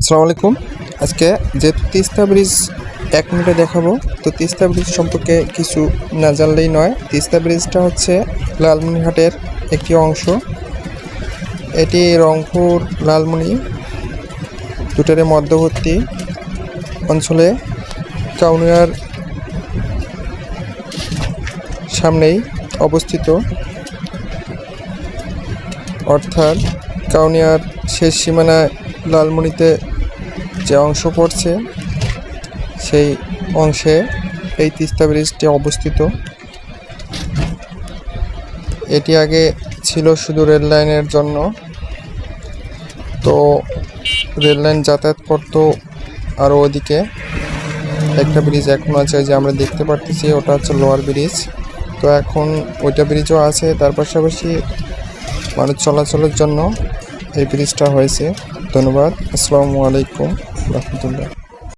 আসসালামু আলাইকুম। আজকে যে তিস্তা ব্রিজ ১ মিনিটে দেখাবো। তো তিস্তা ব্রিজ সম্পর্কে কিছু না জানলেই নয়। তিস্তা ব্রিজটা হচ্ছে লালমনিরহাটের একটি অংশ। এটি রংপুর লালমনি দুটার মধ্যবর্তী অঞ্চলে কাউনিয়ার সামনেই অবস্থিত, অর্থাৎ কাউনিয়ার শেষ সীমানায় লালমনিতে যে অংশ পড়ছে সেই অংশে এই তিস্তা ব্রিজটি অবস্থিত। এটি আগে ছিল শুধু রেল লাইনের জন্য, তো রেল লাইন যাতায়াত করতো আরও ওদিকে। একটা ব্রিজ এখন আছে যে আমরা দেখতে পারতেছি, ওটা হচ্ছে লোয়ার ব্রিজ। তো এখন ওইটা ব্রিজও আছে, তার পাশাপাশি মানুষ চলাচলের জন্য এই ব্রিজটা হয়েছে। ধন্যবাদ। আসসালামু আলাইকুম রহমতুল্লাহ।